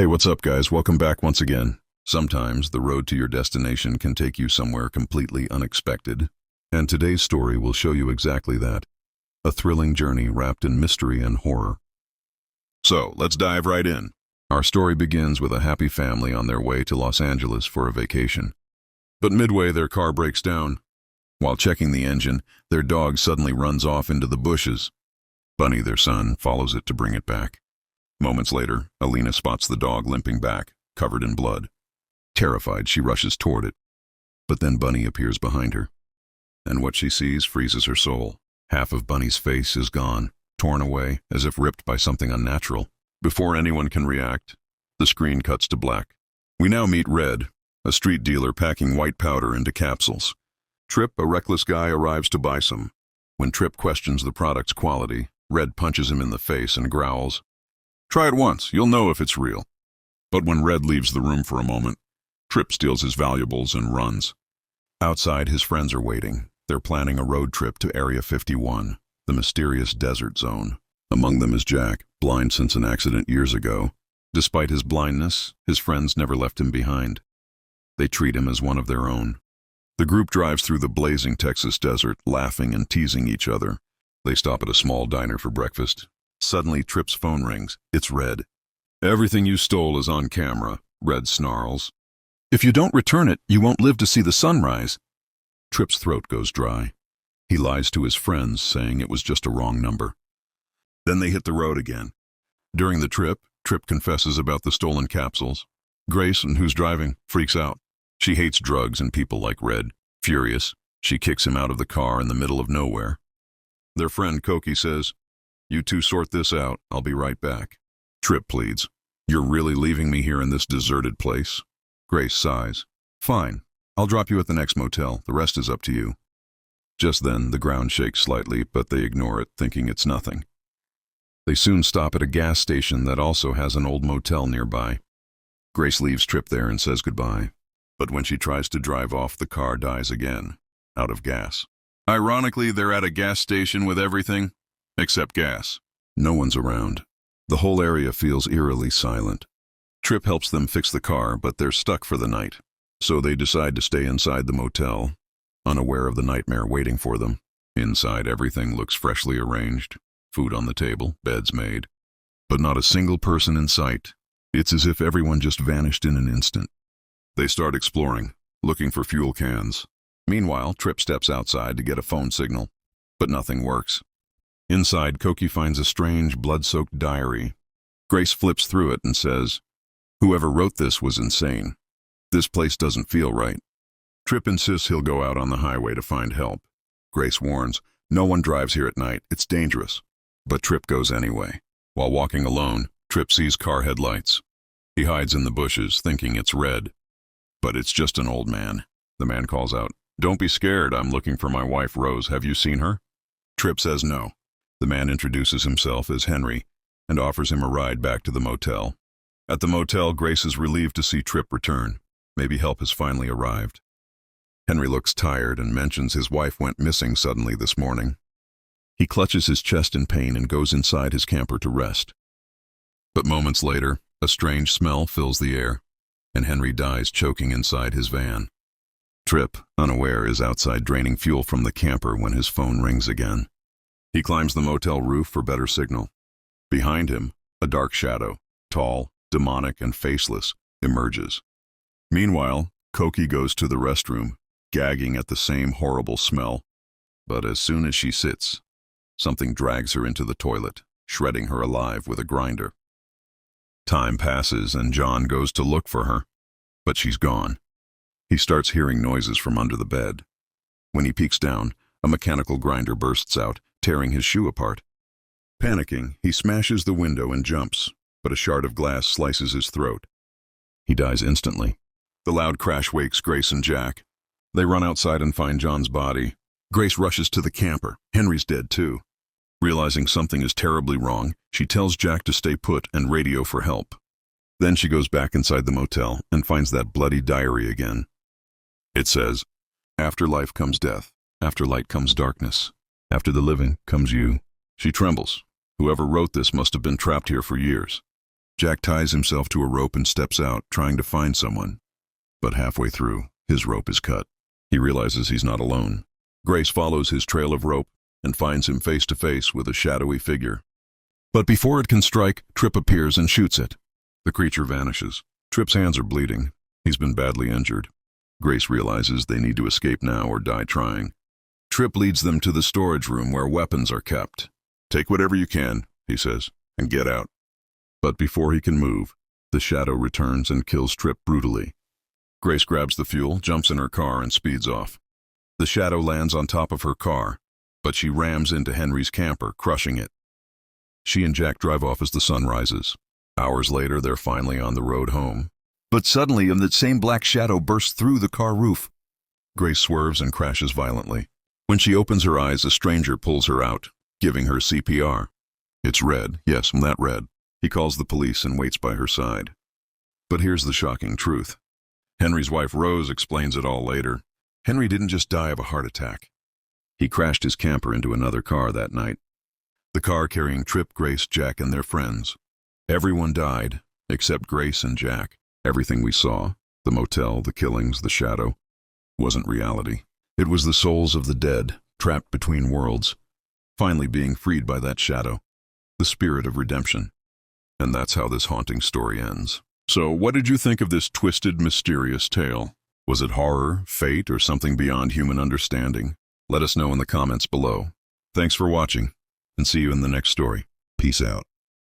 Hey, what's up, guys? Welcome back once again. Sometimes the road to your destination can take you somewhere completely unexpected, and today's story will show you exactly that. A thrilling journey wrapped in mystery and horror. So, let's dive right in. Our story begins with a happy family on their way to Los Angeles for a vacation. But midway, their car breaks down. While checking the engine, their dog suddenly runs off into the bushes. Bunny, their son, follows it to bring it back. Moments later, Alina spots the dog limping back, covered in blood. Terrified, she rushes toward it. But then Bunny appears behind her. And what she sees freezes her soul. Half of Bunny's face is gone, torn away, as if ripped by something unnatural. Before anyone can react, the screen cuts to black. We now meet Red, a street dealer packing white powder into capsules. Trip, a reckless guy, arrives to buy some. When Trip questions the product's quality, Red punches him in the face and growls, "Try it once, you'll know if it's real." But when Red leaves the room for a moment, Trip steals his valuables and runs. Outside, his friends are waiting. They're planning a road trip to Area 51, the mysterious desert zone. Among them is Jack, blind since an accident years ago. Despite his blindness, his friends never left him behind. They treat him as one of their own. The group drives through the blazing Texas desert, laughing and teasing each other. They stop at a small diner for breakfast. Suddenly, Trip's phone rings. It's Red. "Everything you stole is on camera," Red snarls. "If you don't return it, you won't live to see the sunrise." Trip's throat goes dry. He lies to his friends, saying it was just a wrong number. Then they hit the road again. During the trip, Trip confesses about the stolen capsules. Grace, who's driving, freaks out. She hates drugs and people like Red. Furious, she kicks him out of the car in the middle of nowhere. Their friend Koki says, "You two sort this out, I'll be right back." Trip pleads, "You're really leaving me here in this deserted place?" Grace sighs. "Fine, I'll drop you at the next motel, the rest is up to you." Just then, the ground shakes slightly, but they ignore it, thinking it's nothing. They soon stop at a gas station that also has an old motel nearby. Grace leaves Trip there and says goodbye. But when she tries to drive off, the car dies again, out of gas. Ironically, they're at a gas station with everything except gas. No one's around. The whole area feels eerily silent. Trip helps them fix the car, but they're stuck for the night. So they decide to stay inside the motel, unaware of the nightmare waiting for them. Inside, everything looks freshly arranged. Food on the table, beds made. But not a single person in sight. It's as if everyone just vanished in an instant. They start exploring, looking for fuel cans. Meanwhile, Trip steps outside to get a phone signal, but nothing works. Inside, Koki finds a strange, blood-soaked diary. Grace flips through it and says, "Whoever wrote this was insane. This place doesn't feel right." Trip insists he'll go out on the highway to find help. Grace warns, "No one drives here at night, it's dangerous." But Trip goes anyway. While walking alone, Trip sees car headlights. He hides in the bushes, thinking it's Red. But it's just an old man. The man calls out, "Don't be scared, I'm looking for my wife Rose, have you seen her?" Trip says no. The man introduces himself as Henry and offers him a ride back to the motel. At the motel, Grace is relieved to see Trip return. Maybe help has finally arrived. Henry looks tired and mentions his wife went missing suddenly this morning. He clutches his chest in pain and goes inside his camper to rest. But moments later, a strange smell fills the air, and Henry dies choking inside his van. Trip, unaware, is outside draining fuel from the camper when his phone rings again. He climbs the motel roof for better signal. Behind him, a dark shadow, tall, demonic, and faceless, emerges. Meanwhile, Koki goes to the restroom, gagging at the same horrible smell. But as soon as she sits, something drags her into the toilet, shredding her alive with a grinder. Time passes and John goes to look for her, but she's gone. He starts hearing noises from under the bed. When he peeks down, a mechanical grinder bursts out, tearing his shoe apart. Panicking, he smashes the window and jumps, but a shard of glass slices his throat. He dies instantly. The loud crash wakes Grace and Jack. They run outside and find John's body. Grace rushes to the camper. Henry's dead too. Realizing something is terribly wrong, she tells Jack to stay put and radio for help. Then she goes back inside the motel and finds that bloody diary again. It says, "After life comes death, after light comes darkness, after the living comes you." She trembles. Whoever wrote this must have been trapped here for years. Jack ties himself to a rope and steps out, trying to find someone. But halfway through, his rope is cut. He realizes he's not alone. Grace follows his trail of rope and finds him face to face with a shadowy figure. But before it can strike, Tripp appears and shoots it. The creature vanishes. Tripp's hands are bleeding. He's been badly injured. Grace realizes they need to escape now or die trying. Tripp leads them to the storage room where weapons are kept. "Take whatever you can," he says, "and get out." But before he can move, the shadow returns and kills Tripp brutally. Grace grabs the fuel, jumps in her car, and speeds off. The shadow lands on top of her car, but she rams into Henry's camper, crushing it. She and Jack drive off as the sun rises. Hours later, they're finally on the road home. But suddenly, that same black shadow bursts through the car roof. Grace swerves and crashes violently. When she opens her eyes, a stranger pulls her out, giving her CPR. It's Red, yes, that Red. He calls the police and waits by her side. But here's the shocking truth. Henry's wife Rose explains it all later. Henry didn't just die of a heart attack. He crashed his camper into another car that night. The car carrying Tripp, Grace, Jack, and their friends. Everyone died, except Grace and Jack. Everything we saw, the motel, the killings, the shadow, wasn't reality. It was the souls of the dead, trapped between worlds, finally being freed by that shadow, the spirit of redemption. And that's how this haunting story ends. So, what did you think of this twisted, mysterious tale? Was it horror, fate, or something beyond human understanding? Let us know in the comments below. Thanks for watching, and see you in the next story. Peace out.